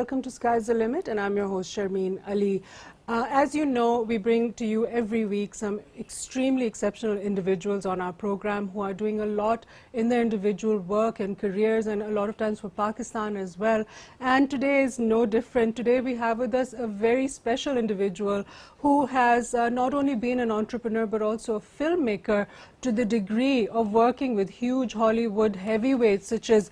welcome to Sky's the Limit, and I'm your host Sharmeen Ali. As you know, we bring to you every week some extremely exceptional individuals on our program who are doing a lot in their individual work and careers, and a lot of times for Pakistan as well. And today is no different. Today we have with us a very special individual who has not only been an entrepreneur but also a filmmaker to the degree of working with huge Hollywood heavyweights such as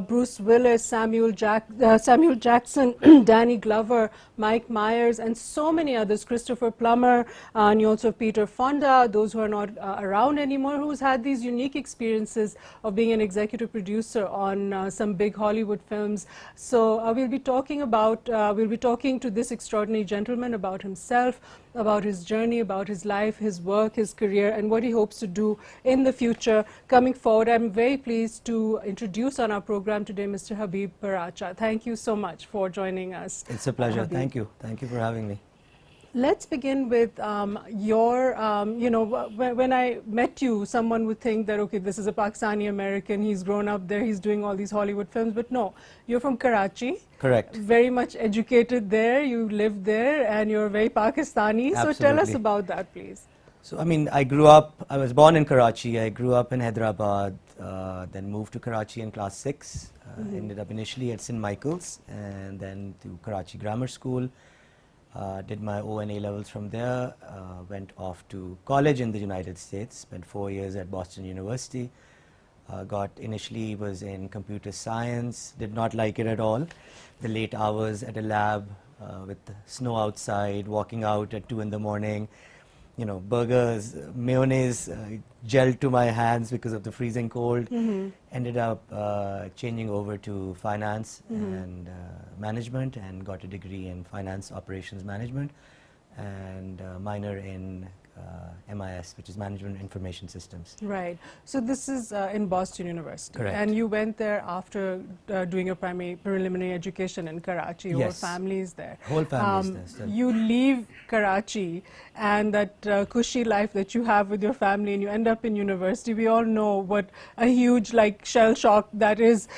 Bruce Willis, Samuel Jackson, Danny Glover, Mike Myers, and so many others, Christopher Plummer, and you also have Peter Fonda, those who are not around anymore, who's had these unique experiences of being an executive producer on some big Hollywood films. So we'll be talking to this extraordinary gentleman about himself, about his journey, about his life, his work, his career, and what he hopes to do in the future coming forward. I'm very pleased to introduce on our program today Mr. Habib Paracha. Thank you so much for joining us. It's a pleasure. Habib. Thank you. Thank you for having me. Let's begin with when I met you, someone would think that, okay, this is a Pakistani American, he's grown up there, he's doing all these Hollywood films, but no, you're from Karachi. Correct. Very much educated there, you lived there, and you're very Pakistani. Absolutely. So tell us about that, please. So, I was born in Karachi, I grew up in Hyderabad, then moved to Karachi in class 6, ended up initially at St. Michael's, and then to Karachi Grammar School. Did my O and A levels from there, went off to college in the United States, spent 4 years at Boston University, initially was in computer science, did not like it at all, the late hours at a lab with the snow outside, walking out at 2 in the morning, burgers, mayonnaise gelled to my hands because of the freezing cold. Ended up changing over to finance and management, and got a degree in finance operations management and minor in MIS, which is Management Information Systems. Right. So this is in Boston University. Correct. And you went there after doing your preliminary education in Karachi. Your Yes. family is there. Whole family is there still. You leave Karachi and that cushy life that you have with your family, and you end up in university. We all know what a huge shell shock that is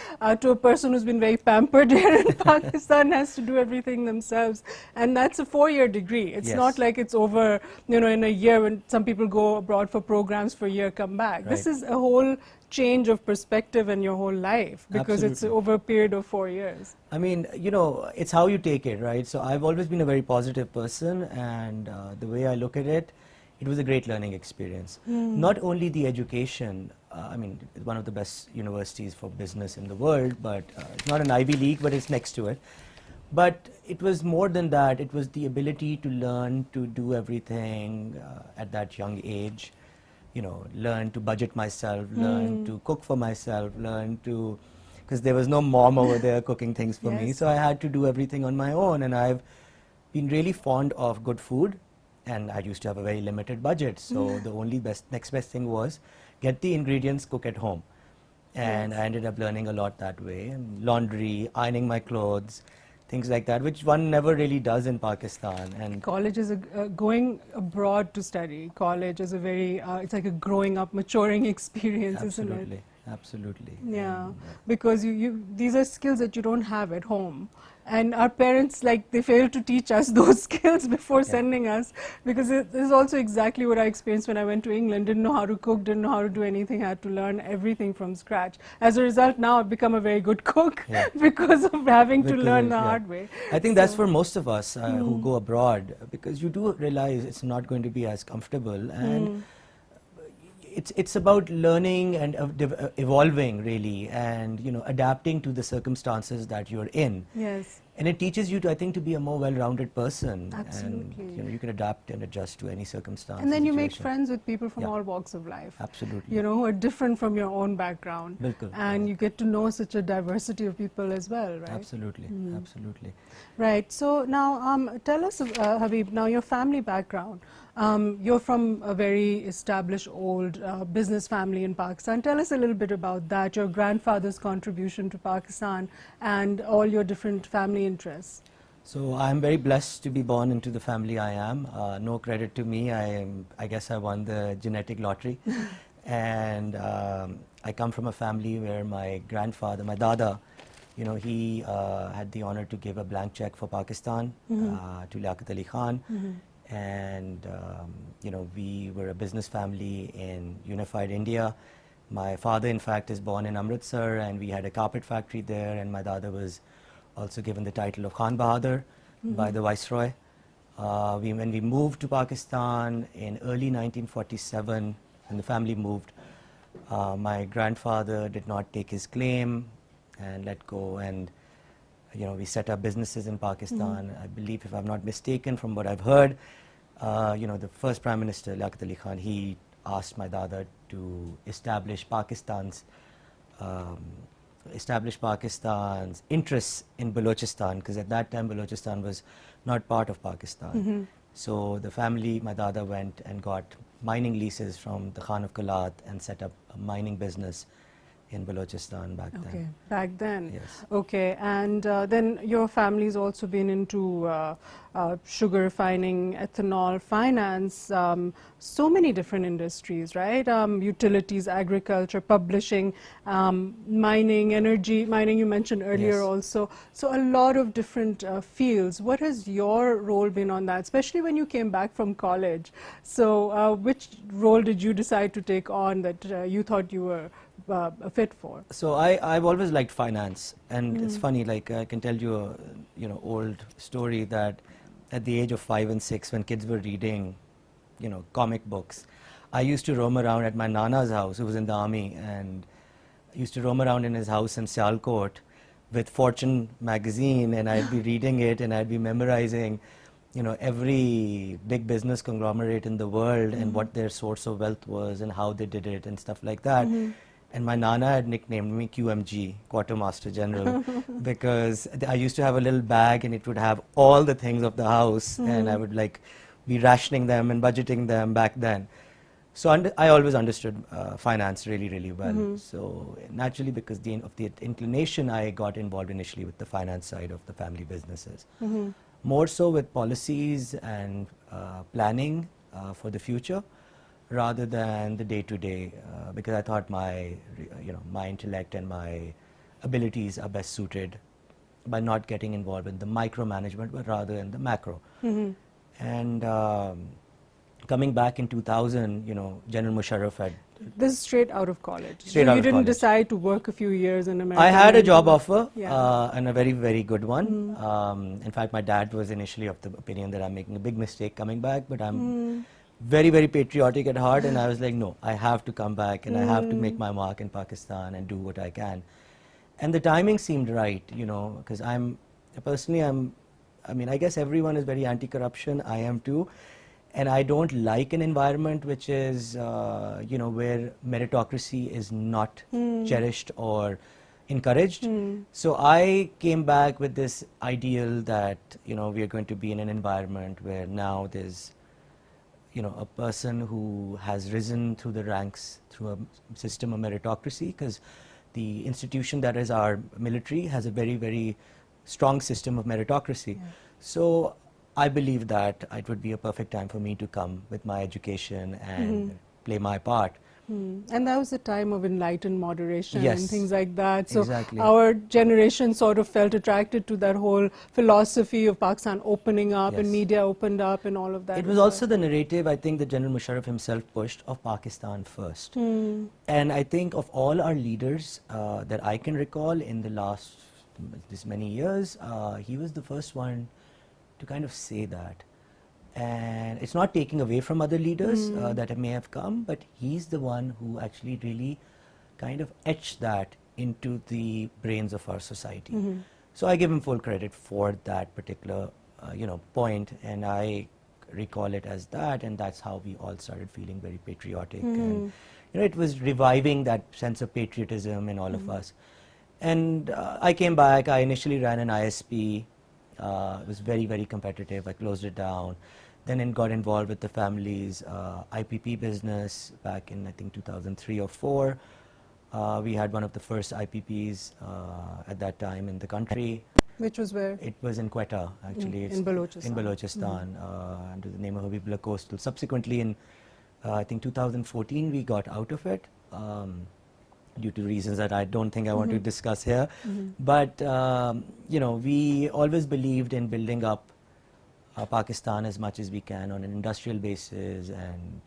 to a person who's been very pampered here in Pakistan, has to do everything themselves. And that's a 4-year degree. It's Yes. not like it's over, in a year when some people go abroad for programs for a year, come back. Right. This is a whole change of perspective in your whole life, because it's Absolutely. over a period of 4 years. It's how you take it, right? So I've always been a very positive person, and the way I look at it, it was a great learning experience. Not only the education, it's one of the best universities for business in the world, but it's not an Ivy League, but it's next to it. But it was more than that. It was the ability to learn to do everything at that young age. Learn to budget myself, learn to cook for myself, because there was no mom over there cooking things for me. Yes. So I had to do everything on my own, and I've been really fond of good food, and I used to have a very limited budget. So the only next best thing was get the ingredients, cook at home. And Yes. I ended up learning a lot that way. And laundry, ironing my clothes, things like that, which one never really does in Pakistan. And College is going abroad to study. College is a very, it's like a growing up, maturing experience, isn't it? absolutely, absolutely. Yeah, And, because these are skills that you don't have at home. And our parents, they fail to teach us those skills before sending us, because this is also exactly what I experienced when I went to England. Didn't know how to cook, didn't know how to do anything, had to learn everything from scratch. As a result, now I've become a very good cook because of having to learn the hard way. I think that's for most of us who go abroad, because you do realize it's not going to be as comfortable, and it's about learning and evolving really, and adapting to the circumstances that you're in. Yes. And it teaches you to be a more well-rounded person. Absolutely. And you can adapt and adjust to any circumstance. And then you make situation. friends with people from Yeah. all walks of life. Absolutely. Who are different from your own background. Bilkul. And you get to know such a diversity of people as well, right? Absolutely, absolutely. Right. So now tell us, Habib, now your family background. You're from a very established old business family in Pakistan. Tell us a little bit about that, your grandfather's contribution to Pakistan and all your different family interests. So I'm very blessed to be born into the family I am. No credit to me. I guess I won the genetic lottery. And I come from a family where my grandfather, my dada, You know, he had the honor to give a blank check for Pakistan to Liaquat Ali Khan. And, you know, we were a business family in unified India. My father, in fact, is born in Amritsar, and we had a carpet factory there, and my dada was also given the title of Khan Bahadur by the Viceroy. When we moved to Pakistan in early 1947, when the family moved, my grandfather did not take his claim and let go, and you know, we set up businesses in Pakistan. I believe, if I'm not mistaken, from what I've heard, you know, the first Prime Minister, Liaquat Ali Khan, he asked my dada to establish Pakistan's interests in Balochistan, because at that time Balochistan was not part of Pakistan. So the family, my dada went and got mining leases from the Khan of Kalat and set up a mining business in Balochistan back then. Okay, back then. Yes. Okay, and then your family's also been into sugar refining, ethanol, finance, so many different industries, right? Utilities, agriculture, publishing, mining, energy, mining you mentioned earlier Yes. also. So a lot of different fields. What has your role been on that, especially when you came back from college? So which role did you decide to take on that you thought you were a fit for? So I've always liked finance, and it's funny, like I can tell you a old story that at the age of 5 and 6, when kids were reading, you know, comic books, I used to roam around at my nana's house, who was in the army, and I used to roam around in his house in Sialkot with Fortune magazine, and I'd be reading it, and I'd be memorizing, you know, every big business conglomerate in the world and what their source of wealth was and how they did it and stuff like that. And my nana had nicknamed me QMG, Quartermaster General, because I used to have a little bag and it would have all the things of the house, and I would like be rationing them and budgeting them back then. So I always understood finance really, really well. So naturally, because of the inclination, I got involved initially with the finance side of the family businesses. More so with policies and planning for the future, rather than the day-to-day, because I thought my intellect and my abilities are best suited by not getting involved in the micromanagement, but rather in the macro. And coming back in 2000, you know, General Musharraf had... This is straight out of college. Straight So out you of didn't college. decide to work a few years in America? I had a job offer, Yeah. and a very, very good one. In fact, my dad was initially of the opinion that I'm making a big mistake coming back, but I'm very, very patriotic at heart, and I was like, no, I have to come back and I have to make my mark in Pakistan and do what I can. And the timing seemed right, you know, because I mean, I guess everyone is very anti-corruption. I am too. And I don't like an environment which is, you know, where meritocracy is not cherished or encouraged. So I came back with this ideal that, you know, we are going to be in an environment where now there's, you know, a person who has risen through the ranks through a system of meritocracy, because the institution that is our military has a very, very strong system of meritocracy. So I believe that it would be a perfect time for me to come with my education and play my part. And that was a time of enlightened moderation Yes. and things like that. So Exactly. our generation sort of felt attracted to that whole philosophy of Pakistan opening up and Yes. media opened up and all of that. It was also the narrative, I think, that General Musharraf himself pushed of Pakistan first. And I think of all our leaders that I can recall in the last this many years, he was the first one to kind of say that. And it's not taking away from other leaders that may have come, but he's the one who actually really kind of etched that into the brains of our society. So I give him full credit for that particular point, and I recall it as that, and that's how we all started feeling very patriotic. And it was reviving that sense of patriotism in all of us. And I came back. I initially ran an ISP. It was very, very competitive. I closed it down. Then it got involved with the family's IPP business back in, I think, 2003 or 4. We had one of the first IPPs at that time in the country. Which was where? It was in Quetta, actually. In Balochistan. In Balochistan, under the name of Habib Paracha. Subsequently, in I think 2014, we got out of it. due to reasons that I don't think I want to discuss here. But, you know, we always believed in building up Pakistan as much as we can on an industrial basis, and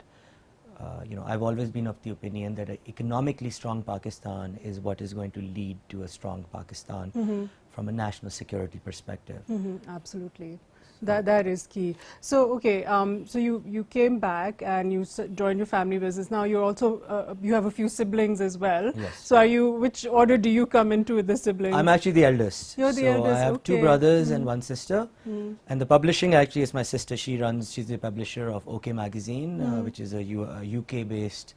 you know, I've always been of the opinion that an economically strong Pakistan is what is going to lead to a strong Pakistan from a national security perspective. Absolutely. That is key. So okay, so you came back and you joined your family business. Now you're also you have a few siblings as well. Yes. So are you? Which order do you come into with the siblings? I'm actually the eldest. You're the so eldest. I have two Okay. brothers and one sister. And the publishing actually is my sister. She's the publisher of OK Magazine, which is a UK-based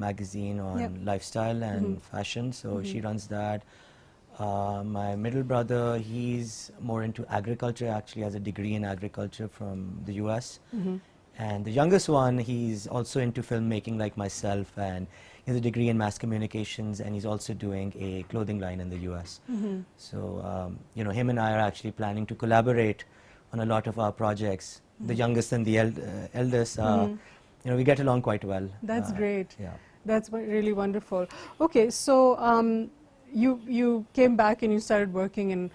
magazine on lifestyle and fashion. So she runs that. My middle brother, he's more into agriculture, actually has a degree in agriculture from the US. And the youngest one, he's also into filmmaking like myself, and he has a degree in mass communications, and he's also doing a clothing line in the US. So, you know, him and I are actually planning to collaborate on a lot of our projects. The youngest and the eldest, you know, we get along quite well. That's great. Yeah. That's really wonderful. Okay, so you came back and you started working in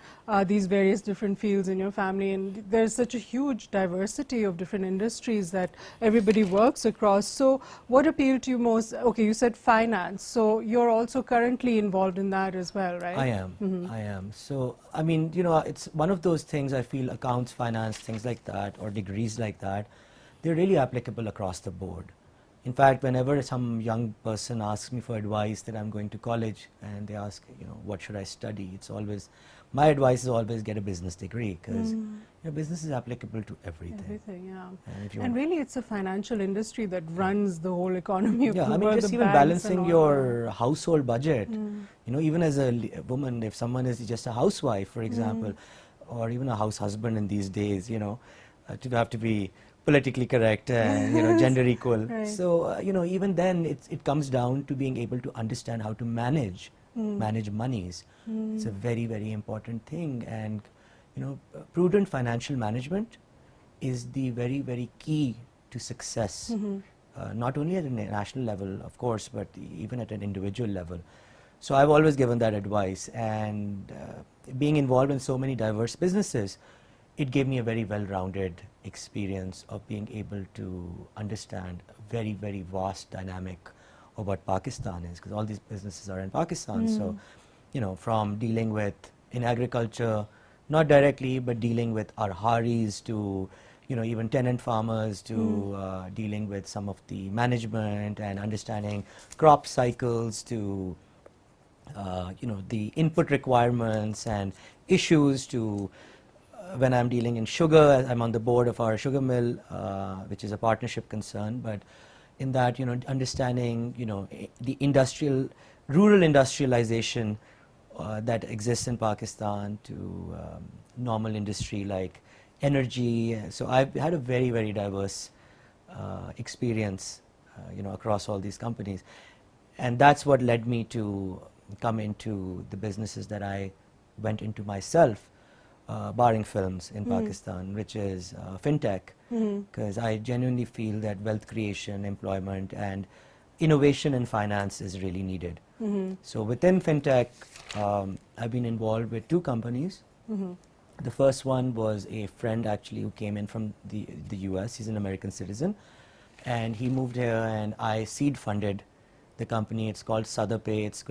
these various different fields in your family, and there's such a huge diversity of different industries that everybody works across. So what appealed to you most? Okay, you said finance, so you're also currently involved in that as well, right? I am. I am. So, I mean, you know, it's one of those things. I feel accounts, finance, things like that, or degrees like that, they're really applicable across the board. In fact, whenever some young person asks me for advice that I'm going to college and they ask, you know, what should I study? It's always, my advice is always get a business degree, because you know, business is applicable to everything. Everything, yeah. And, if you And really, it's a financial industry that runs the whole economy of yeah, the I mean, world, just the even banks and balancing all your household budget. You know, even as a woman, if someone is just a housewife, for example, or even a house husband in these days, you know, to have to be politically correct and, you know, gender equal. Right. So, you know, even then it comes down to being able to understand how to manage monies. It's a very, very important thing. And, you know, prudent financial management is the very, very key to success, not only at a national level, of course, but even at an individual level. So I've always given that advice, and being involved in so many diverse businesses, it gave me a very well-rounded experience of being able to understand a very, very vast dynamic of what Pakistan is, because all these businesses are in Pakistan. So, you know, from dealing with, in agriculture, not directly, but dealing with our haris to, you know, even tenant farmers to dealing with some of the management and understanding crop cycles to, you know, the input requirements and issues to, when I'm dealing in sugar, I'm on the board of our sugar mill, which is a partnership concern, but in that, you know, understanding, you know, the rural industrialization that exists in Pakistan to normal industry like energy. So I've had a very, very diverse experience, you know, across all these companies. And that's what led me to come into the businesses that I went into myself. Barring films in Pakistan, which is fintech, because I genuinely feel that wealth creation, employment, and innovation in finance is really needed. So within fintech, I've been involved with two companies. The first one was a friend actually who came in from the US. He's an American citizen, and he moved here, and I seed funded the company. It's called Sadapay. It's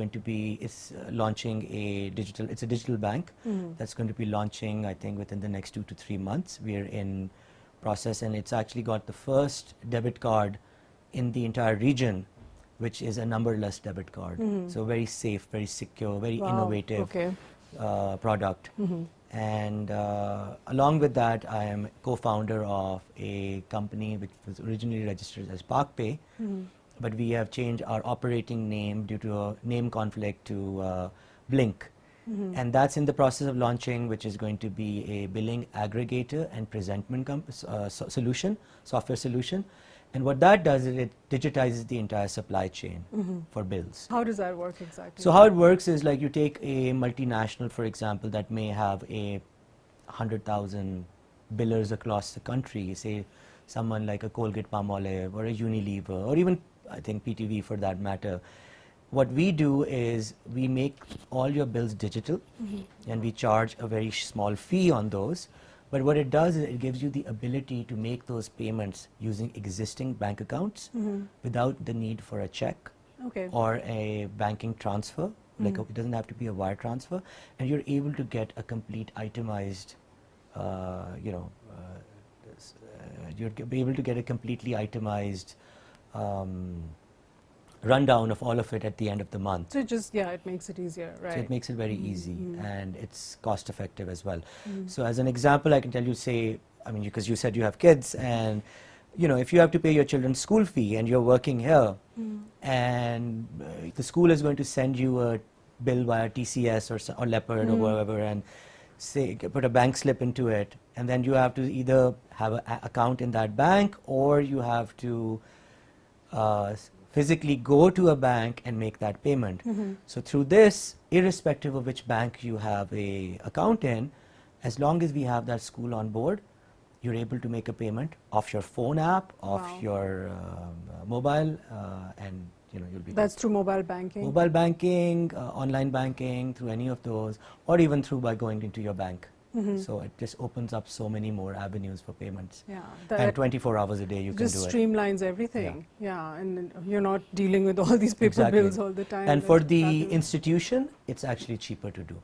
launching it's a digital bank that's going to be launching, I think, within the next 2 to 3 months. We're in process, and it's actually got the first debit card in the entire region, which is a numberless debit card. So very safe, very secure, very innovative product. And along with that, I am co-founder of a company which was originally registered as ParkPay. But we have changed our operating name due to a name conflict to Blink. And that's in the process of launching, which is going to be a billing aggregator and presentment software solution. And what that does is it digitizes the entire supply chain for bills. How does that work exactly? So how it works is, like, you take a multinational, for example, that may have 100,000 billers across the country, say someone like a Colgate Palmolive or a Unilever, or even I think PTV for that matter. what we do is we make all your bills digital, and we charge a very small fee on those. But what it does is it gives you the ability to make those payments using existing bank accounts without the need for a check or a banking transfer. Like it doesn't have to be a wire transfer, and you're able to get a complete itemized, you're able to get a completely itemized rundown of all of it at the end of the month. So it makes it easier, right? So it makes it very easy, and it's cost effective as well. So as an example, I can tell you, say, I mean, because you said you have kids, and if you have to pay your children's school fee and you're working here, and the school is going to send you a bill via TCS or Leopard or whatever, and say put a bank slip into it, and then you have to either have an account in that bank, or you have to physically go to a bank and make that payment. So through this, irrespective of which bank you have a account in, as long as we have that school on board, you're able to make a payment off your phone app, off your mobile, and you'll be. That's through mobile banking. Mobile banking, online banking, through any of those, or even through by going into your bank. So it just opens up so many more avenues for payments. Yeah, and 24 hours a day you can do it. Just streamlines everything. Yeah, and you're not dealing with all these paper bills all the time. And for the institution, it's actually cheaper to do.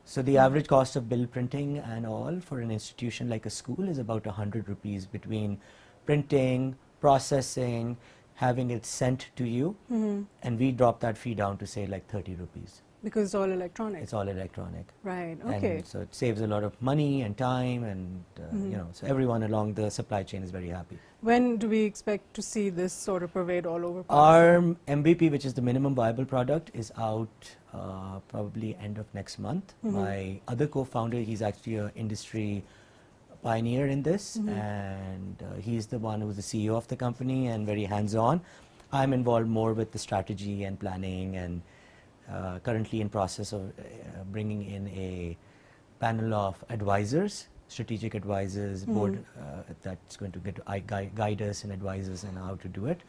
So the average cost of bill printing and all for an institution like a school is about 100 rupees between printing, processing, having it sent to you, and we drop that fee down to say like 30 rupees. Because it's all electronic. It's all electronic. Right, okay. And so it saves a lot of money and time, and so everyone along the supply chain is very happy. When do we expect to see this sort of pervade all over Pakistan? Our MVP, which is the minimum viable product, is out probably end of next month. My other co-founder, he's actually an industry pioneer in this, and he's the one who's the CEO of the company and very hands-on. I'm involved more with the strategy and planning, and currently in process of bringing in a panel of advisors, strategic advisors, board that's going to guide us and advise us on how to do it.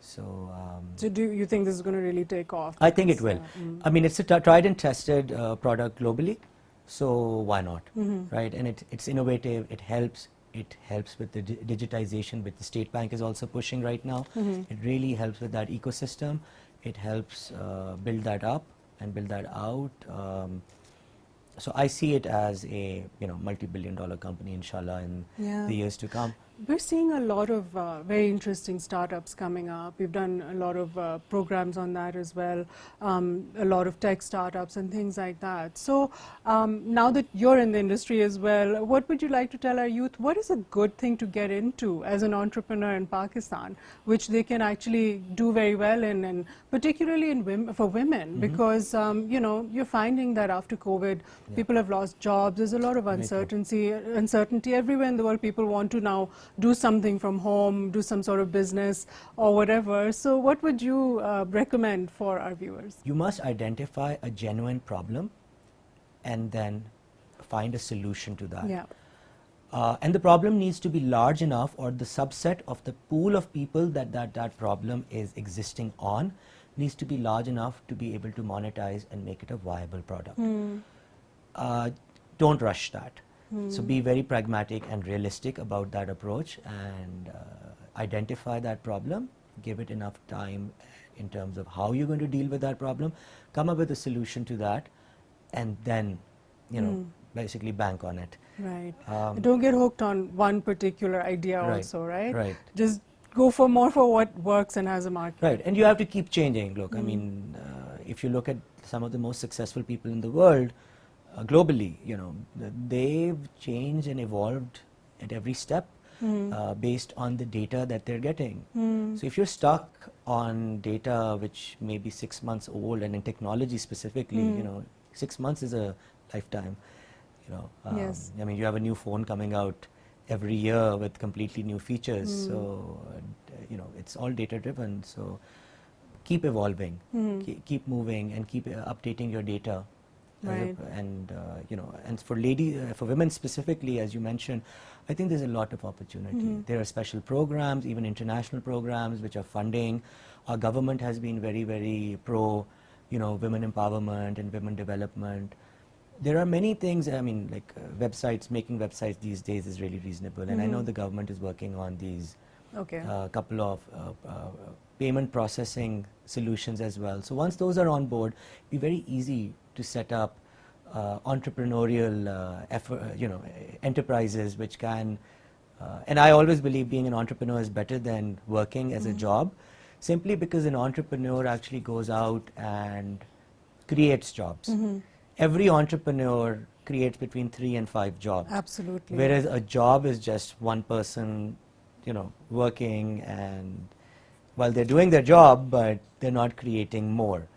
So do you think this is going to really take off? I think it will. I mean, it's a tried and tested product globally, so why not, right? And it's innovative. It helps with the digitization, which the State Bank is also pushing right now. It really helps with that ecosystem. It helps build that up and build that out. So I see it as a multi-billion-dollar company, inshallah, in the years to come. We're seeing a lot of very interesting startups coming up. We've done a lot of programs on that as well, a lot of tech startups and things like that. So now that you're in the industry as well, what would you like to tell our youth? What is a good thing to get into as an entrepreneur in Pakistan, which they can actually do very well in, and particularly for women, because you're finding that after COVID, people have lost jobs. There's a lot of uncertainty everywhere in the world. People want to now do something from home, do some sort of business or whatever. So what would you recommend for our viewers? You must identify a genuine problem and then find a solution to that. Yeah. And the problem needs to be large enough, or the subset of the pool of people that problem is existing on needs to be large enough to be able to monetize and make it a viable product. Don't rush that. So be very pragmatic and realistic about that approach, and identify that problem, give it enough time in terms of how you're going to deal with that problem, come up with a solution to that, and then basically bank on it. Right. Don't get hooked on one particular idea also, right? Right. Just go for more for what works and has a market. Right, and you have to keep changing. Look, I mean, if you look at some of the most successful people in the world, globally, they've changed and evolved at every step based on the data that they're getting. So if you're stuck on data which may be 6 months old, and in technology specifically, 6 months is a lifetime. Yes. I mean, you have a new phone coming out every year with completely new features. So it's all data driven. So keep evolving, keep moving, and keep updating your data. Right. And for women specifically, as you mentioned, I think there's a lot of opportunity. There are special programs, even international programs, which are funding. Our government has been very, very pro, women empowerment and women development. There are many things. I mean, like websites, making websites these days is really reasonable, and I know the government is working on these couple of payment processing solutions as well. So once those are on board, it'll be very easy to set up entrepreneurial enterprises which can. And I always believe being an entrepreneur is better than working as a job, simply because an entrepreneur actually goes out and creates jobs. Every entrepreneur creates between 3 and 5 jobs. Absolutely. Whereas a job is just one person, working, and while they're doing their job, but they're not creating more.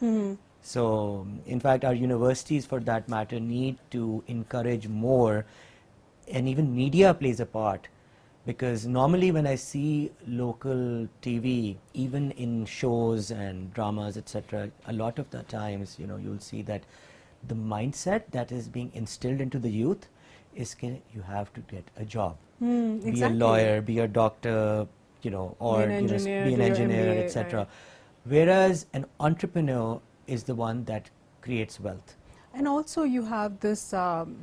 So, in fact, our universities, for that matter, need to encourage more, and even media plays a part. Because normally when I see local TV, even in shows and dramas, etc., a lot of the times, you'll see that the mindset that is being instilled into the youth is you have to get a job. Exactly. Be a lawyer, be a doctor, or be an engineer, MBA, etc. right. Whereas an entrepreneur is the one that creates wealth. And also you have this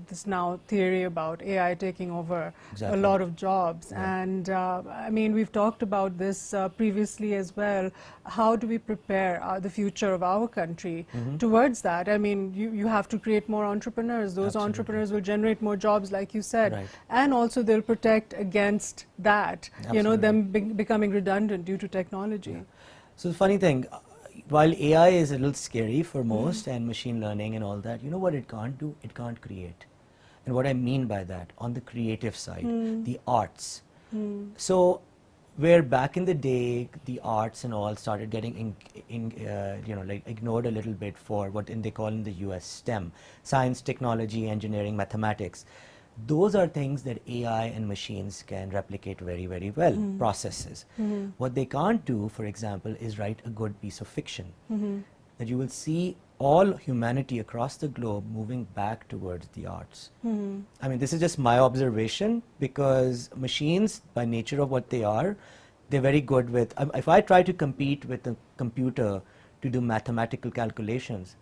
this now theory about AI taking over Exactly. a lot of jobs. Yeah. And I mean, we've talked about this previously as well. How do we prepare the future of our country towards that? I mean, you have to create more entrepreneurs. Those Absolutely. entrepreneurs will generate more jobs, like you said. Right. And also they'll protect against that, Absolutely. them becoming redundant due to technology. Yeah. So the funny thing, while AI is a little scary for most, and machine learning and all that, you know what it can't do? It can't create. And what I mean by that, on the creative side, the arts. So where back in the day, the arts and all started getting ignored a little bit for what they call in the US STEM, science, technology, engineering, mathematics. Those are things that AI and machines can replicate very, very well, processes. What they can't do, for example, is write a good piece of fiction. That you will see all humanity across the globe moving back towards the arts. I mean, this is just my observation, because machines, by nature of what they are, they're very good with, if I try to compete with a computer to do mathematical calculations,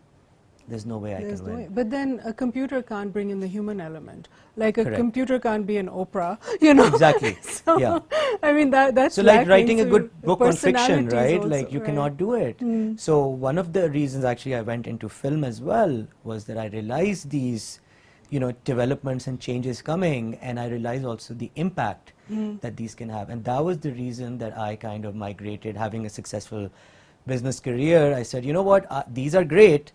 there's no way I can win. But then a computer can't bring in the human element. Like a Correct. computer can't be an Oprah, Exactly. So, yeah. I mean, that's So like lacking. writing a So good the book on fiction, personalities right? also, Like you right. cannot do it. So one of the reasons actually I went into film as well was that I realized these, developments and changes coming, and I realized also the impact that these can have. And that was the reason that I kind of migrated, having a successful business career. I said, you know what, these are great,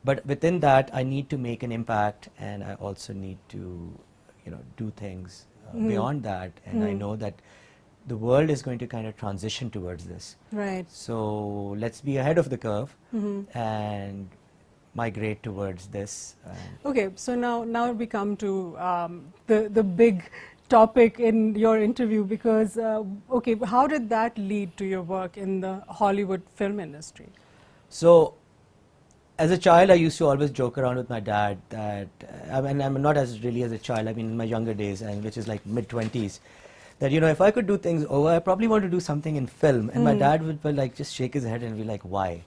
but within that, I need to make an impact, and I also need to, do things beyond that. And I know that the world is going to kind of transition towards this. Right. So let's be ahead of the curve and migrate towards this. Okay, so now we come to the big topic in your interview, because okay, how did that lead to your work in the Hollywood film industry? So as a child, I used to always joke around with my dad that, I mean, I'm not as really as a child, I mean in my younger days, and which is like mid-20s, that, if I could do things over, I probably want to do something in film. And my dad would like just shake his head and be like, why?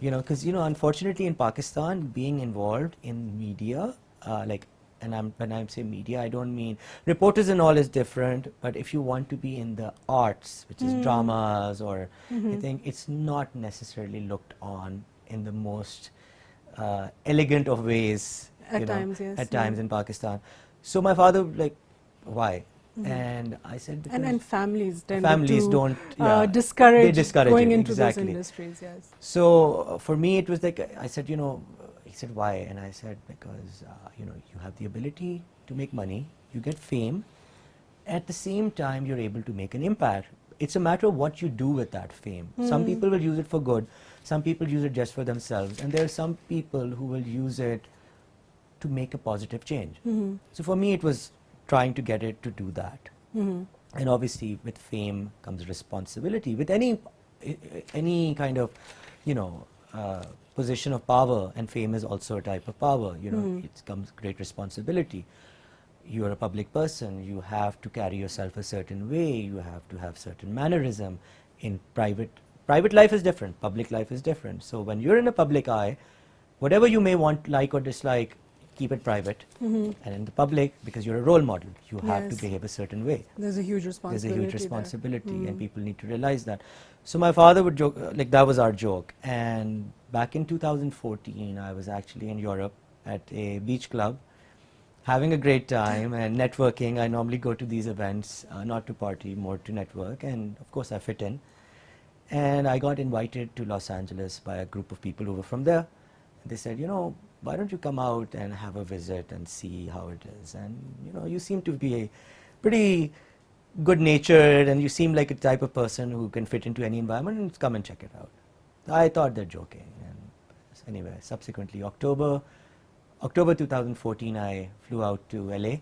Because, unfortunately in Pakistan, being involved in media, when I say media, I don't mean reporters and all is different, but if you want to be in the arts, which is dramas, or I think it's not necessarily looked on in the most elegant of ways. At times, yes. At times in Pakistan. So my father like, why? And I said, because And families tend families to don't discourage, they discourage going it, into exactly. those industries, yes. So for me it was like, I said, he said, why? And I said, because you have the ability to make money, you get fame, at the same time you're able to make an impact. It's a matter of what you do with that fame. Some people will use it for good, some people use it just for themselves, and there are some people who will use it to make a positive change. So for me it was trying to get it to do that. And obviously with fame comes responsibility. With any kind of, position of power, and fame is also a type of power. You know, it comes great responsibility. You are a public person. You have to carry yourself a certain way. You have to have certain mannerism. In private life is different. Public life is different. So when you're in a public eye, whatever you may want, like or dislike, keep it private. And in the public, because you're a role model, you have to behave a certain way. There's a huge responsibility. There's a huge responsibility, and people need to realize that. So my father would joke, like that was our joke. And back in 2014, I was actually in Europe at a beach club, having a great time and networking. I normally go to these events, not to party, more to network, and of course I fit in. And I got invited to Los Angeles by a group of people who were from there. They said, you know, why don't you come out and have a visit and see how it is? And, you know, you seem to be pretty good-natured, and you seem like a type of person who can fit into any environment, and come and check it out. I thought they're joking. And anyway, subsequently, October 2014, I flew out to LA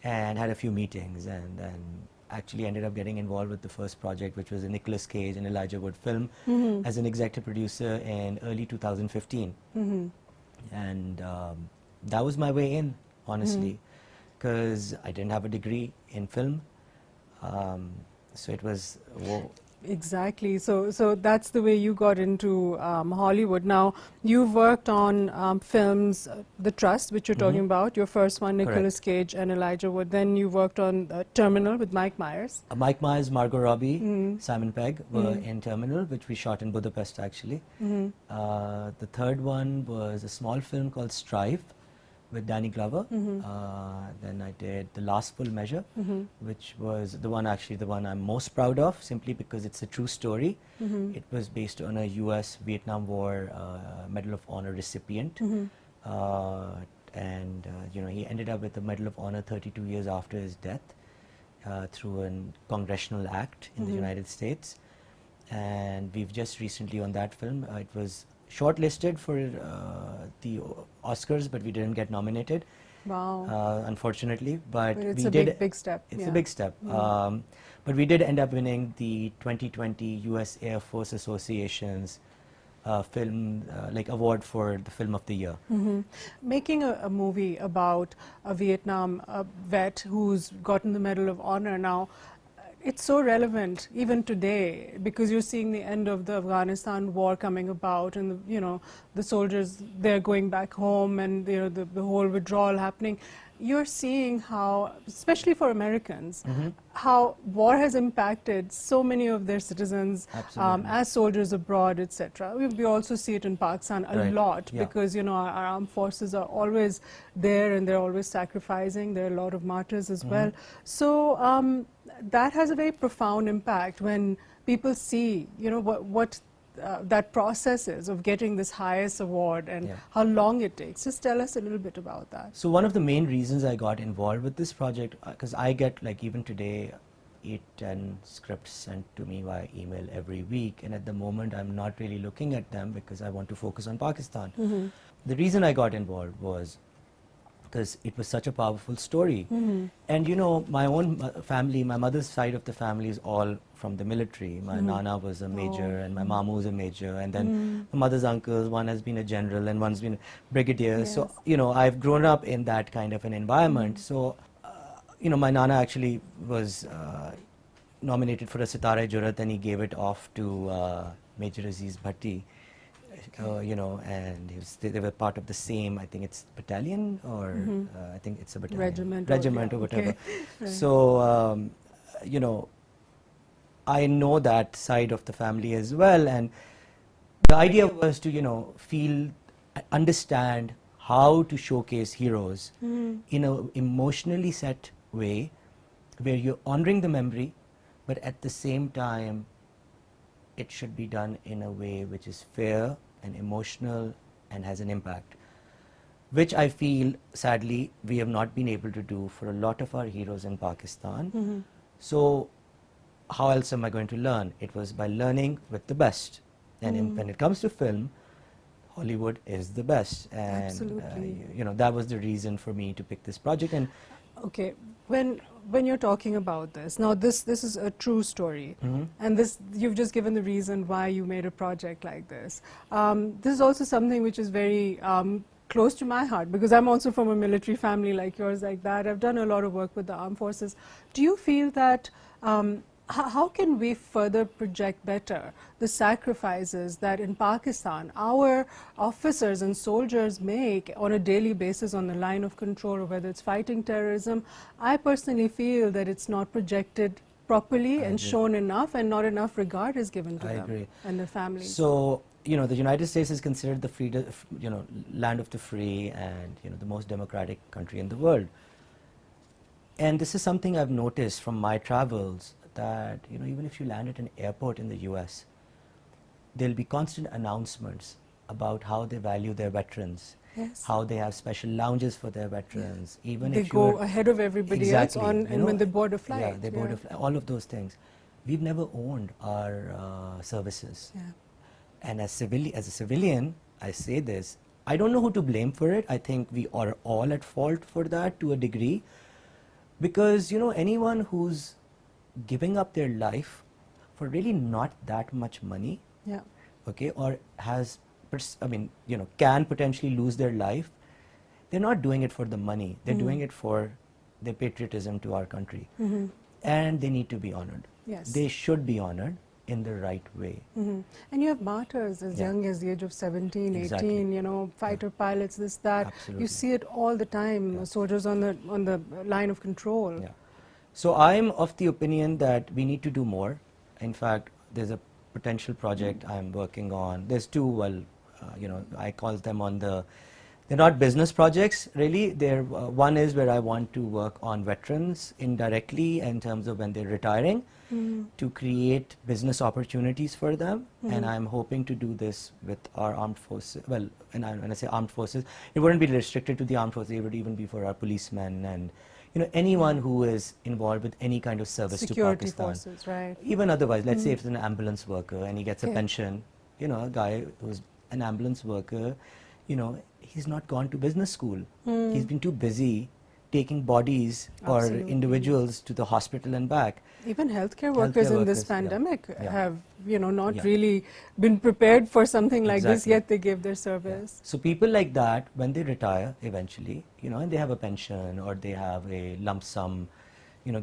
and had a few meetings, and then actually ended up getting involved with the first project, which was a Nicolas Cage and Elijah Wood film, as an executive producer in early 2015. And that was my way in, honestly, because I didn't have a degree in film. So it was, whoa. Exactly. So that's the way you got into Hollywood. Now, you've worked on films, The Trust, which you're talking about, your first one, Nicolas Cage and Elijah Wood. Then you worked on Terminal with Mike Myers. Mike Myers, Margot Robbie, Simon Pegg were in Terminal, which we shot in Budapest, actually. The third one was a small film called Strive with Danny Glover. Then I did The Last Full Measure, which was the one I'm most proud of, simply because it's a true story. It was based on a US Vietnam War Medal of Honor recipient. And you know, he ended up with the Medal of Honor 32 years after his death through a congressional act in the United States. And we've just recently, on that film, it was shortlisted for the Oscars, but we didn't get nominated. Wow. Unfortunately, but it's we a did. big step. It's a big step. But we did end up winning the 2020 U.S. Air Force Association's film award for the film of the year. Making a movie about a Vietnam vet who's gotten the Medal of Honor now, it's so relevant even today, because you're seeing the end of the Afghanistan war coming about, and the soldiers, they're going back home, and the whole withdrawal happening. You're seeing how, especially for Americans, how war has impacted so many of their citizens as soldiers abroad, etc. We also see it in Pakistan a lot, because our armed forces are always there and they're always sacrificing. There are a lot of martyrs as well. So that has a very profound impact when people see what that process is of getting this highest award, and how long it takes. Just tell us a little bit about that. So one of the main reasons I got involved with this project, because I get, like, even today, 8-10 scripts sent to me via email every week, and at the moment I'm not really looking at them because I want to focus on Pakistan. The reason I got involved was because it was such a powerful story. And my own family, my mother's side of the family is all from the military. My nana was a major, and my mamu was a major, and then my mother's uncles, one has been a general and one's been a brigadier. So I've grown up in that kind of an environment. So my nana actually was nominated for a Sitare Jurat, and he gave it off to Major Aziz Bhatti. And they were part of the same, I think it's battalion, or I think it's a battalion. Regiment or whatever. Right. So, I know that side of the family as well, and the idea was to, understand how to showcase heroes in an emotionally set way, where you're honoring the memory, but at the same time, it should be done in a way which is fair and emotional and has an impact, which I feel, sadly, we have not been able to do for a lot of our heroes in Pakistan. So how else am I going to learn? It was by learning with the best. And when it comes to film, Hollywood is the best. And Absolutely. that was the reason for me to pick this project. And Okay, when you're talking about this, now this is a true story, and this you've just given the reason why you made a project like this. This is also something which is very close to my heart because I'm also from a military family like yours, like that. I've done a lot of work with the armed forces. Do you feel that? How can we further project better the sacrifices that in Pakistan our officers and soldiers make on a daily basis on the line of control, or whether it's fighting terrorism? I personally feel that it's not projected properly and shown enough, and not enough regard is given to them and their families. So, the United States is considered the freedom, land of the free and, the most democratic country in the world. And this is something I've noticed from my travels, that even if you land at an airport in the US, there'll be constant announcements about how they value their veterans, how they have special lounges for their veterans, even they if go ahead of everybody else and when they board a flight. Yeah, they board all of those things. We've never owned our services. And as a civilian, I say this, I don't know who to blame for it. I think we are all at fault for that to a degree, because anyone who's giving up their life for really not that much money, okay, or can potentially lose their life, they're not doing it for the money. They're doing it for their patriotism to our country. And they need to be honored. They should be honored in the right way. And you have martyrs as young as the age of 17, 18, fighter pilots, this, that. Absolutely. You see it all the time, soldiers on the line of control. So I'm of the opinion that we need to do more. In fact, there's a potential project I'm working on. There's two, I call them they're not business projects really. They're, one is where I want to work on veterans indirectly in terms of when they're retiring, to create business opportunities for them. And I'm hoping to do this with our armed forces. Well, when I say armed forces, it wouldn't be restricted to the armed forces. It would even be for our policemen and anyone who is involved with any kind of service Security to Pakistan. Forces, right. Even otherwise, let's say if it's an ambulance worker and he gets a pension, a guy who's an ambulance worker, he's not gone to business school. He's been too busy taking bodies or individuals to the hospital and back. Even healthcare workers in this pandemic have, not really been prepared for something like this, yet they gave their service. So people like that, when they retire eventually, and they have a pension or they have a lump sum,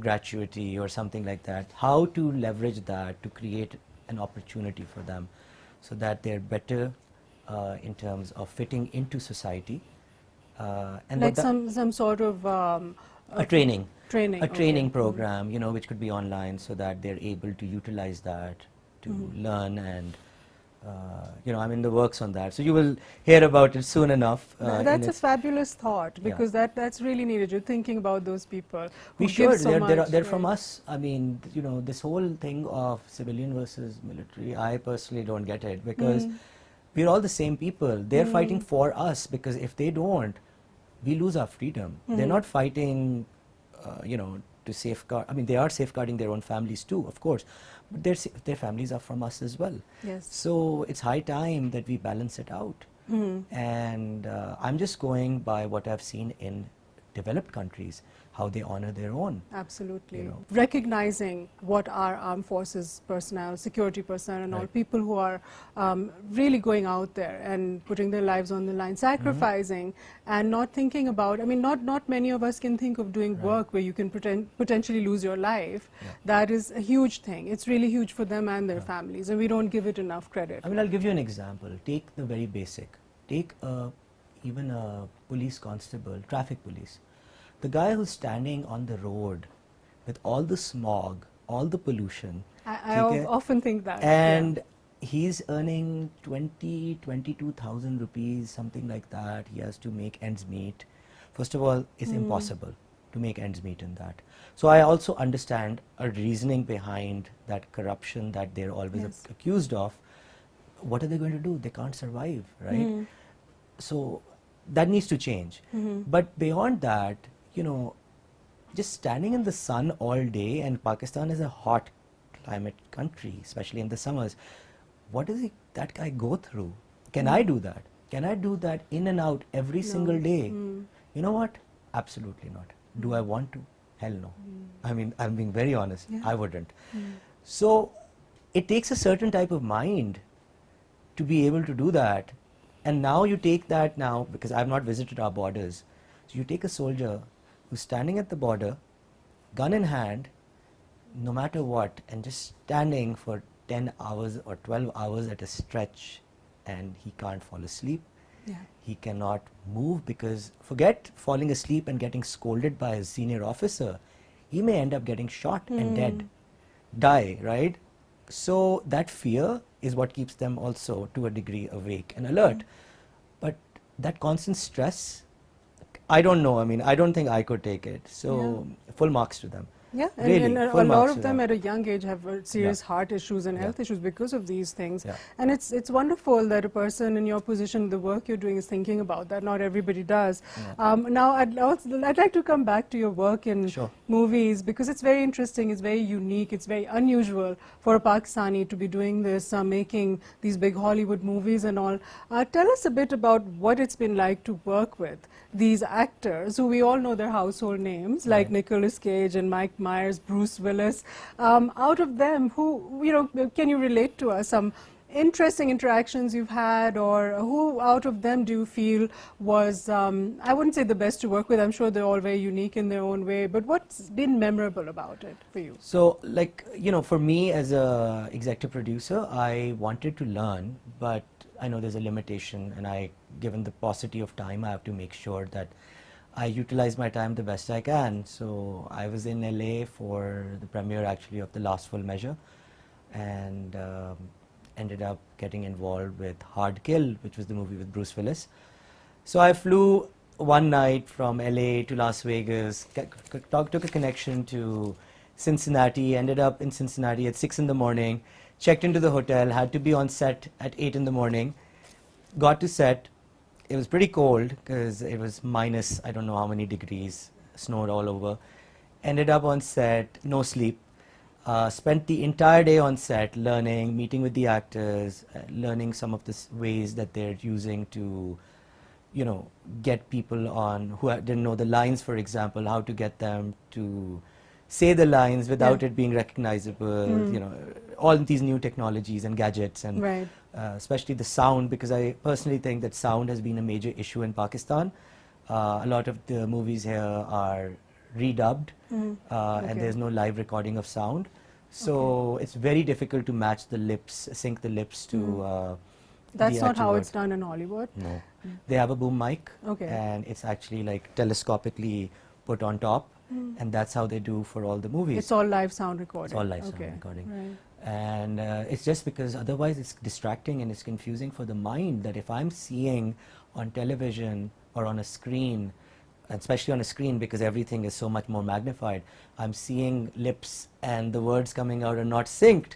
gratuity or something like that, how to leverage that to create an opportunity for them so that they're better in terms of fitting into society. And like some sort of a training program, which could be online, so that they're able to utilize that to learn. And I'm in the works on that, so you will hear about it soon enough. That's a fabulous thought, because that's really needed. You're thinking about those people. We should. They're from us. I mean, this whole thing of civilian versus military, I personally don't get it, because we're all the same people. They're fighting for us, because if they don't, we lose our freedom. They're not fighting, to safeguard. I mean, they are safeguarding their own families too, of course, but their families are from us as well. So it's high time that we balance it out. And I'm just going by what I've seen in developed countries, how they honor their own. Absolutely. Recognizing what our armed forces personnel, security personnel and all, people who are really going out there and putting their lives on the line, sacrificing, and not thinking about, not many of us can think of doing work where you can potentially lose your life. That is a huge thing. It's really huge for them and their families, and we don't give it enough credit. I'll give you an example. Take the very basic. Take even a police constable, traffic police. The guy who's standing on the road with all the smog, all the pollution. I often think that. And he's earning 22,000 rupees, something like that. He has to make ends meet. First of all, it's impossible to make ends meet in that. So I also understand a reasoning behind that corruption that they're always accused of. What are they going to do? They can't survive, right? So that needs to change. But beyond that, just standing in the sun all day, and Pakistan is a hot climate country, especially in the summers. What does that guy go through? Can I do that? Can I do that in and out every single day? You know what? Absolutely not. Do I want to? Hell no. I mean, I'm being very honest. Yeah. I wouldn't. So it takes a certain type of mind to be able to do that. And now you take that now, because I've not visited our borders. So you take a soldier who's standing at the border, gun in hand, no matter what, and just standing for 10 hours or 12 hours at a stretch, and he can't fall asleep. Yeah. He cannot move because, forget falling asleep and getting scolded by his senior officer, he may end up getting shot and dead, die, right? So that fear is what keeps them also to a degree awake and alert. But that constant stress, I don't know, I mean, I don't think I could take it. So full marks to them. Yeah, Really, and full a lot marks of to them them. at a young age have serious heart issues and Yeah. health issues because of these things. Yeah. And it's wonderful that a person in your position, the work you're doing, is thinking about that. Not everybody does. Now, I'd like to come back to your work in Sure. movies, because it's very interesting, it's very unique, it's very unusual for a Pakistani to be doing this, making these big Hollywood movies and all. Tell us a bit about what it's been like to work with these actors, who we all know their household names, like Right. Nicolas Cage and Mike Myers, Bruce Willis. Out of them, who, can you relate to us some interesting interactions you've had, or who out of them do you feel was, I wouldn't say the best to work with, I'm sure they're all very unique in their own way, but what's been memorable about it for you? So, like, for me as a executive producer, I wanted to learn, but I know there's a limitation, and given the paucity of time, I have to make sure that I utilize my time the best I can. So I was in LA for the premiere actually of The Last Full Measure, and ended up getting involved with Hard Kill, which was the movie with Bruce Willis. So I flew one night from LA to Las Vegas, took a connection to Cincinnati, ended up in Cincinnati at 6 in the morning, checked into the hotel, had to be on set at 8 in the morning, got to set. It was pretty cold because it was minus, I don't know how many degrees, snowed all over. Ended up on set, no sleep. Spent the entire day on set learning, meeting with the actors, learning some of the ways that they're using to, get people on who didn't know the lines, for example, how to get them to say the lines without it being recognizable, all these new technologies and gadgets, and Right. Especially the sound, because I personally think that sound has been a major issue in Pakistan. A lot of the movies here are redubbed, and there's no live recording of sound. So it's very difficult to match the lips, sync the lips to That's the not actual how word. it's done in Hollywood. No. They have a boom mic, Okay. and it's actually like telescopically put on top, and that's how they do for all the movies. It's all live sound recording. It's all live sound recording. And it's just because otherwise it's distracting and it's confusing for the mind, that if I'm seeing on television or on a screen, especially on a screen because everything is so much more magnified, I'm seeing lips and the words coming out are not synced,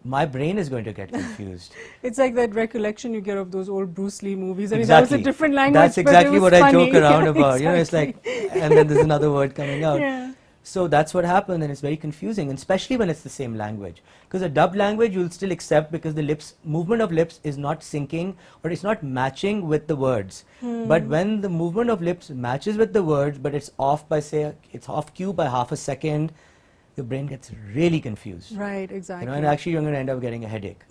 my brain is going to get confused. It's like that recollection you get of those old Bruce Lee movies. I mean, Exactly. that was a different language, That's but exactly it was what I funny. joke around Yeah, about. It's like, and then there's another word coming out. Yeah. So that's what happened, and it's very confusing, and especially when it's the same language. Because a dubbed language you'll still accept because the movement of lips is not syncing or it's not matching with the words. But when the movement of lips matches with the words, but it's off by, say, it's off cue by half a second, your brain gets really confused. Right, exactly. And actually you're going to end up getting a headache.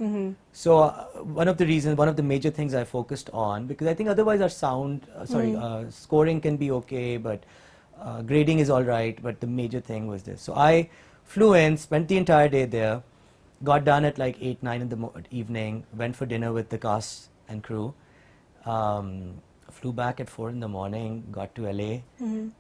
So one of the major things I focused on, because I think otherwise our sound, scoring can be okay, but grading is all right, but the major thing was this. So I flew in, spent the entire day there, got done at like 8, 9 in the evening, went for dinner with the cast and crew, flew back at 4 in the morning, got to LA,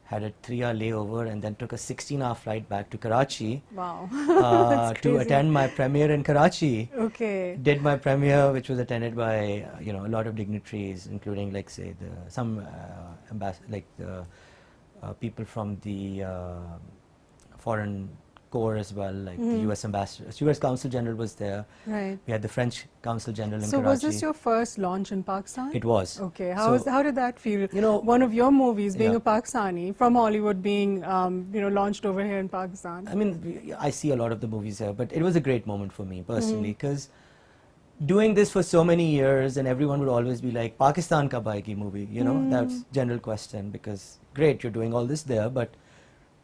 had a 3-hour layover, and then took a 16-hour flight back to Karachi. Wow. To crazy. attend my premiere in Karachi. Okay. Did my premiere, which was attended by a lot of dignitaries, including like say some people from the foreign corps as well, like the U.S. ambassador, U.S. Consul General was there. Right. We had the French Consul General in So Karachi. was this your first launch in Pakistan? It was. Okay. So, How did that feel? One of your movies, being a Pakistani from Hollywood, being launched over here in Pakistan. I mean, I see a lot of the movies here, but it was a great moment for me personally, because doing this for so many years, and everyone would always be like, Pakistan kab aayegi movie, that's general question, because great, you're doing all this there, but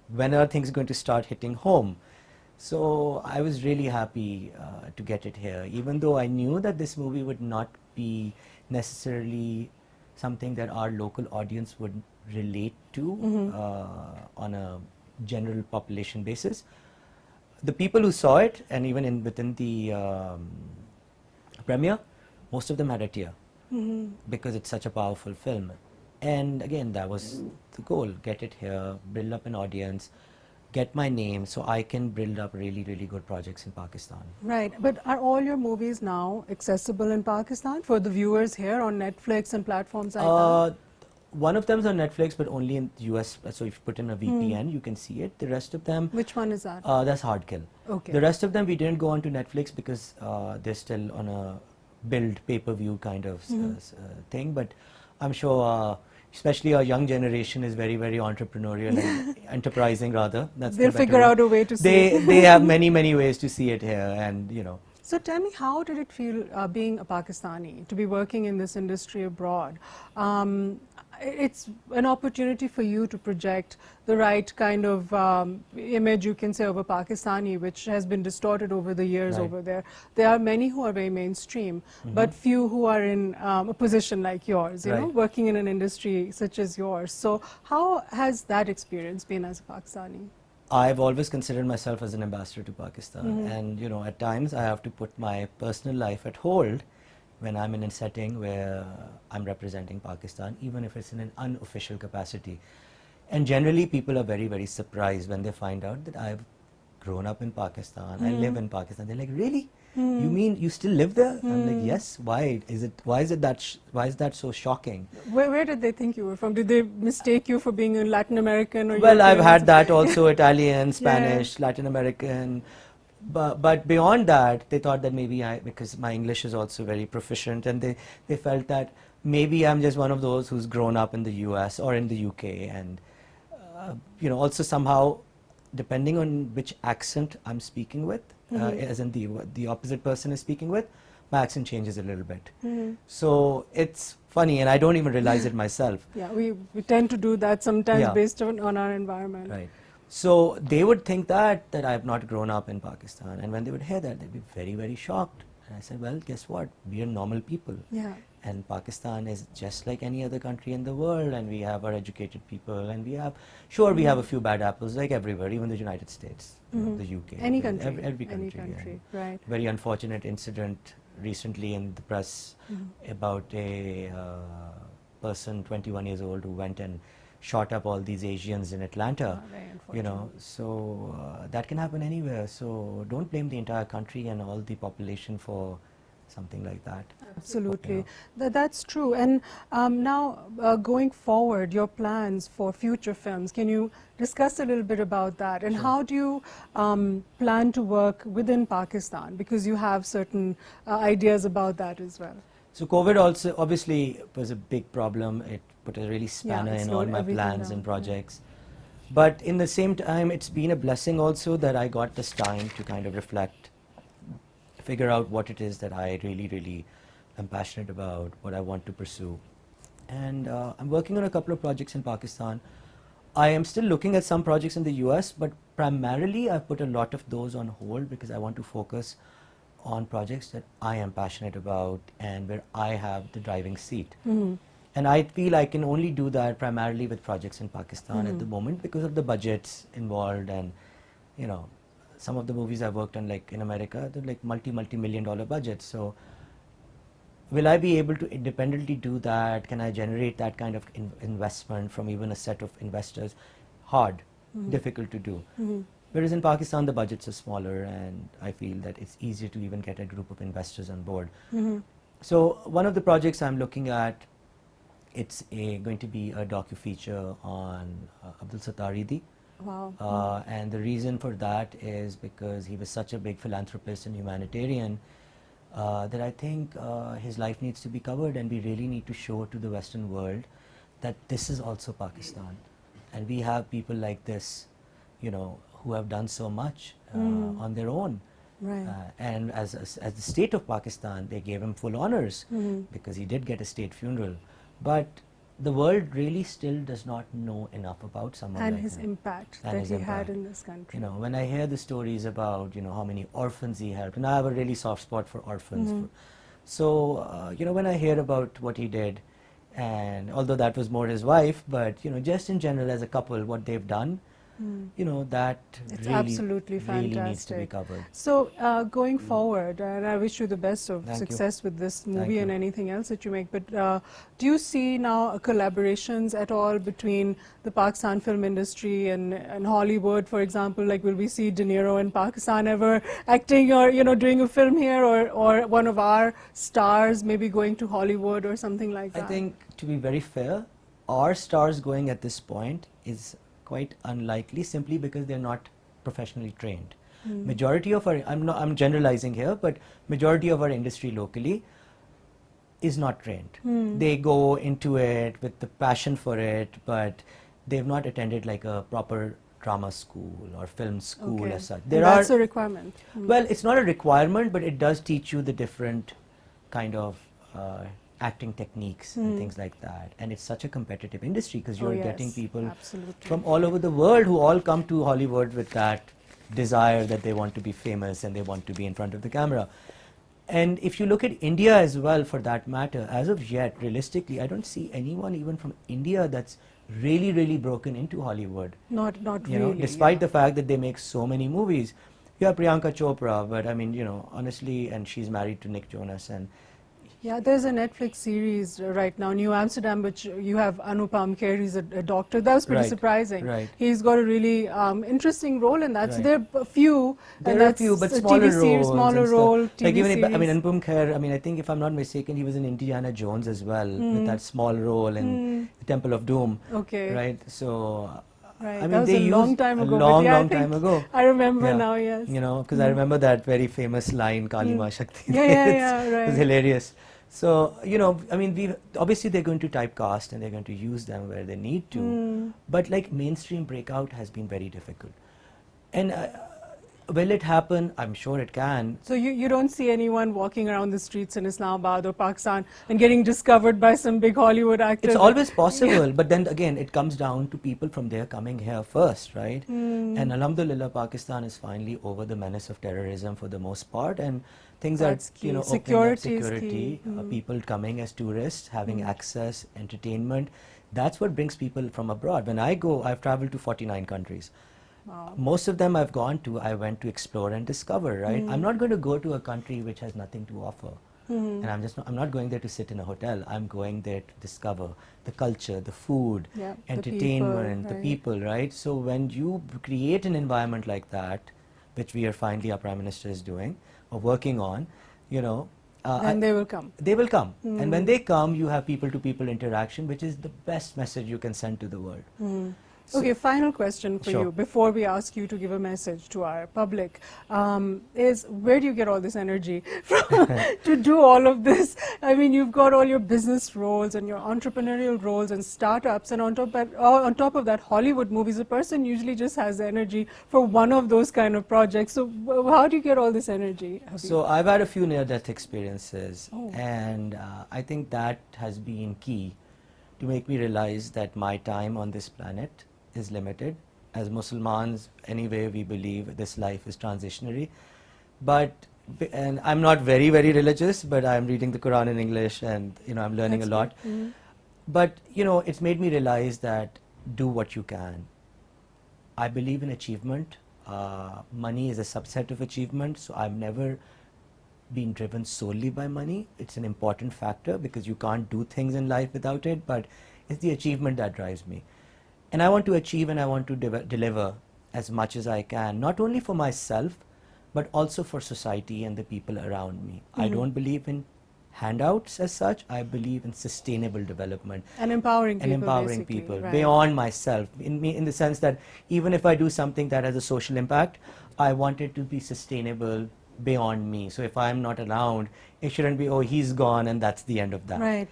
when are things going to start hitting home? So I was really happy to get it here, even though I knew that this movie would not be necessarily something that our local audience would relate to on a general population basis. The people who saw it, and even within the premiere, most of them had a tear because it's such a powerful film. And again, that was the goal: get it here, build up an audience, get my name, so I can build up really, really good projects in Pakistan. Right, but are all your movies now accessible in Pakistan for the viewers here on Netflix and platforms like that? One of them is on Netflix, but only in the US. So if you put in a VPN, you can see it. The rest of them, Which one is that? that's Hardkill. Okay. The rest of them we didn't go on to Netflix because they're still on a build pay-per-view kind of thing. But I'm sure, especially our young generation is very, very entrepreneurial and enterprising rather. That's They'll the better figure word. out a way to see it. They have many, many ways to see it here, and you know. So tell me, how did it feel being a Pakistani, to be working in this industry abroad? It's an opportunity for you to project the right kind of image, you can say, of a Pakistani, which has been distorted over the years Right. over there. There are many who are very mainstream, but few who are in a position like yours, you know, Right. working in an industry such as yours. So how has that experience been as a Pakistani? I've always considered myself as an ambassador to Pakistan, and you know, at times I have to put my personal life at hold when I'm in a setting where I'm representing Pakistan, even if it's in an unofficial capacity. And generally, people are very, very surprised when they find out that I've grown up in Pakistan, I live in Pakistan. They're like, "Really? You mean you still live there?" I'm like, "Yes." Why is it? Why is it that? Why is that so shocking? Where did they think you were from? Did they mistake you for being a Latin American or Well, I've European? had that also, Italian, Spanish, Latin American. But beyond that, they thought that maybe because my English is also very proficient, and they felt that maybe I'm just one of those who's grown up in the US or in the UK. And, you know, also somehow, depending on which accent I'm speaking with, as in the opposite person is speaking with, my accent changes a little bit. So it's funny, and I don't even realize it myself. Yeah, we tend to do that sometimes Yeah. based on our environment. Right. So they would think that I have not grown up in Pakistan, and when they would hear that, they'd be very, very shocked. And I said, well, guess what? We are normal people. Yeah. And Pakistan is just like any other country in the world, and we have our educated people, and we have, sure, we have a few bad apples like everywhere, even the United States, you know, the UK. Any country. Every country. Any country, right. Very unfortunate incident recently in the press about a person, 21 years old, who went and shot up all these Asians in Atlanta. Very You know, unfortunate. so that can happen anywhere. So don't blame the entire country and all the population for something like that. Absolutely. That's true. And now, going forward, your plans for future films, can you discuss a little bit about that? And how do you plan to work within Pakistan? Because you have certain ideas about that as well. So COVID also obviously was a big problem. It put a really spanner it in all slowed my everything plans down, and yeah. projects. But in the same time, it's been a blessing also that I got this time to kind of reflect, figure out what it is that I really, really am passionate about, what I want to pursue. And I'm working on a couple of projects in Pakistan. I am still looking at some projects in the US, but primarily I've put a lot of those on hold because I want to focus on projects that I am passionate about and where I have the driving seat. And I feel I can only do that primarily with projects in Pakistan at the moment because of the budgets involved, and you know, some of the movies I've worked on, like in America, they're like multi-million dollar budgets. So will I be able to independently do that? Can I generate that kind of investment from even a set of investors? Hard, difficult to do. Whereas in Pakistan, the budgets are smaller, and I feel that it's easier to even get a group of investors on board. So one of the projects I'm looking at, it's going to be a docu-feature on Abdul Sattar Idi. Wow. And the reason for that is because he was such a big philanthropist and humanitarian that I think his life needs to be covered, and we really need to show to the Western world that this is also Pakistan. And we have people like this, you know, who have done so much on their own. Right. And as the state of Pakistan, they gave him full honors because he did get a state funeral. But the world really still does not know enough about someone And like his him. impact And that his he had impact. in this country. You know, when I hear the stories about, you know, how many orphans he helped, and I have a really soft spot for orphans. So, you know, when I hear about what he did, and although that was more his wife, but, you know, just in general as a couple, what they've done, you know, that It's really, absolutely really needs to be fantastic. covered. So going forward, and I wish you the best of Thank you. success with this Thank movie you. and anything else that you make, but do you see now collaborations at all between the Pakistan film industry and Hollywood, for example? Like, will we see De Niro in Pakistan ever acting or, you know, doing a film here, or one of our stars maybe going to Hollywood or something like I that? think, to be very fair, our stars going at this point is quite unlikely, simply because they're not professionally trained. Majority of our, I'm generalizing here, but majority of our industry locally is not trained. They go into it with the passion for it, but they've not attended like a proper drama school or film school Okay. as such. And that's a requirement. Well, it's not a requirement, but it does teach you the different kind of acting techniques and things like that. And it's such a competitive industry because Oh, you're yes, getting people absolutely. from all over the world who all come to Hollywood with that desire that they want to be famous and they want to be in front of the camera. And if you look at India as well, for that matter, as of yet, realistically, I don't see anyone even from India that's really, really broken into Hollywood. Not You really. know, despite yeah. the fact that they make so many movies. You have Priyanka Chopra, but I mean, you know, honestly, and she's married to Nick Jonas, and Yeah, there's a Netflix series right now, New Amsterdam, which you have Anupam Kher. He's a doctor. That was pretty Right, surprising. right. He's got a really interesting role in that. So Right. there are a few. There and are a that's few, but a smaller TV series, roles smaller and stuff. role, TV Like even series. I mean, Anupam Kher, I mean, I think if I'm not mistaken, he was in Indiana Jones as well, with that small role in the Temple of Doom. Okay. Right. So, Right. I mean, that was they a long used time a ago. long, but yeah, long I think time ago. I remember Yeah. now. Yes. You know, because I remember that very famous line, "Kali Ma Shakti." Yeah, yeah, It's- yeah, It was right. hilarious. So, you know, I mean, obviously they're going to typecast and they're going to use them where they need to. But like mainstream breakout has been very difficult. And will it happen? I'm sure it can. So you don't see anyone walking around the streets in Islamabad or Pakistan and getting discovered by some big Hollywood actor. It's always possible, but then again, it comes down to people from there coming here first, right? And Alhamdulillah, Pakistan is finally over the menace of terrorism for the most part, and things That's are, you key. know, Security is opening up, key. security, people coming as tourists, having access, entertainment. That's what brings people from abroad. When I go, I've traveled to 49 countries. Wow. Most of them I've gone to, I went to explore and discover, right? I'm not going to go to a country which has nothing to offer. And I'm not going there to sit in a hotel. I'm going there to discover the culture, the food, Yeah, the entertainment, people, the people, right? So when you create an environment like that, which we are finally, our Prime Minister is doing, or working on, you know, Then they will come. they will come. And when they come, you have people-to-people interaction, which is the best message you can send to the world. So- Okay, final question for Sure. you before we ask you to give a message to our public is where do you get all this energy from to do all of this? I mean, you've got all your business roles and your entrepreneurial roles and startups, and on top of that, Hollywood movies. A person usually just has the energy for one of those kind of projects. So how do you get all this energy? Habib? So I've had a few near-death experiences, Oh. and I think that has been key to make me realize that my time on this planet is limited. As Muslims, anyway, we believe this life is transitionary. And I'm not very, very religious, but I'm reading the Quran in English, and you know, I'm learning That's a lot. good. But you know, it's made me realize that do what you can. I believe in achievement. Money is a subset of achievement, so I've never been driven solely by money. It's an important factor because you can't do things in life without it, but it's the achievement that drives me. And I want to achieve and I want to deliver as much as I can, not only for myself, but also for society and the people around me. I don't believe in handouts as such. I believe in sustainable development. And empowering people. And empowering basically, people right. beyond myself, in the sense that even if I do something that has a social impact, I want it to be sustainable beyond me. So if I'm not around, it shouldn't be, oh, he's gone and that's the end of that. Right.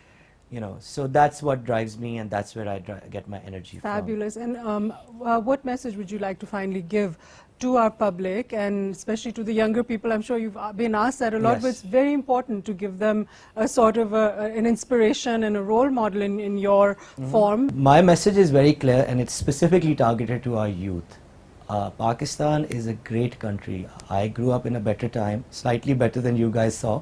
you know, so that's what drives me, and that's where I get my energy Fabulous. And what message would you like to finally give to our public, and especially to the younger people? I'm sure you've been asked that a lot, Yes. but it's very important to give them a sort of an inspiration and a role model in your form. My message is very clear, and it's specifically targeted to our youth. Pakistan is a great country. I grew up in a better time, slightly better than you guys saw.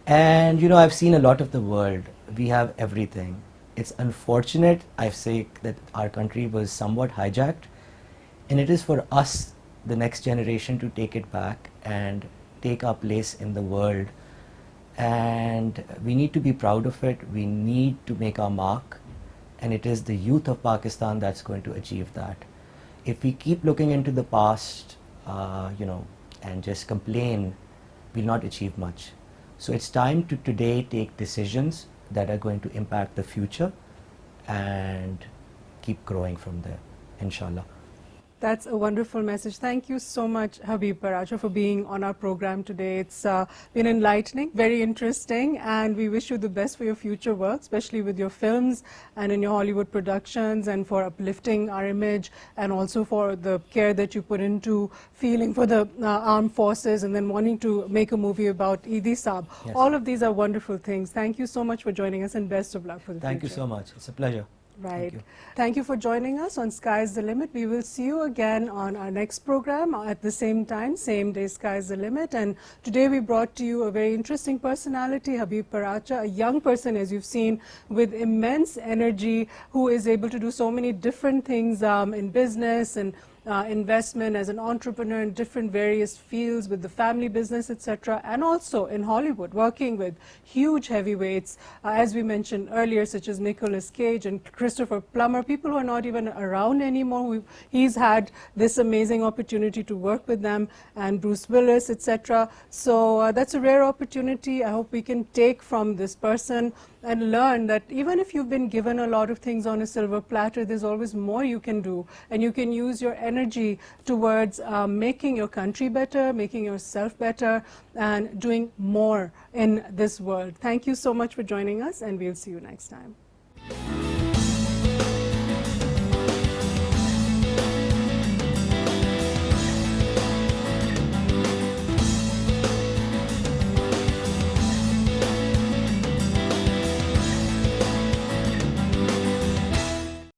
And you know, I've seen a lot of the world. We have everything. It's unfortunate, I say, that our country was somewhat hijacked, and it is for us, the next generation, to take it back and take our place in the world. And we need to be proud of it. We need to make our mark, and it is the youth of Pakistan that's going to achieve that. If we keep looking into the past, you know, and just complain, we'll not achieve much. So it's time to today take decisions that are going to impact the future and keep growing from there, inshallah. That's a wonderful message. Thank you so much, Habib Paracha, for being on our program today. It's been enlightening, very interesting, and we wish you the best for your future work, especially with your films and in your Hollywood productions, and for uplifting our image, and also for the care that you put into feeling for the armed forces, and then wanting to make a movie about Eidi Saab. Yes. All of these are wonderful things. Thank you so much for joining us, and best of luck for the future. Thank you so much. It's a pleasure. Right. Thank you for joining us on Sky's the Limit. We will see you again on our next program at the same time, same day, Sky's the Limit. And today we brought to you a very interesting personality, Habib Paracha, a young person, as you've seen, with immense energy, who is able to do so many different things in business and investment, as an entrepreneur in different various fields with the family business, etc., and also in Hollywood, working with huge heavyweights, as we mentioned earlier, such as Nicolas Cage and Christopher Plummer, people who are not even around anymore. He's had this amazing opportunity to work with them, and Bruce Willis, etc. So that's a rare opportunity. I hope we can take from this person and learn that even if you've been given a lot of things on a silver platter, there's always more you can do, and you can use your energy towards making your country better, making yourself better, and doing more in this world. Thank you so much for joining us, and we'll see you next time.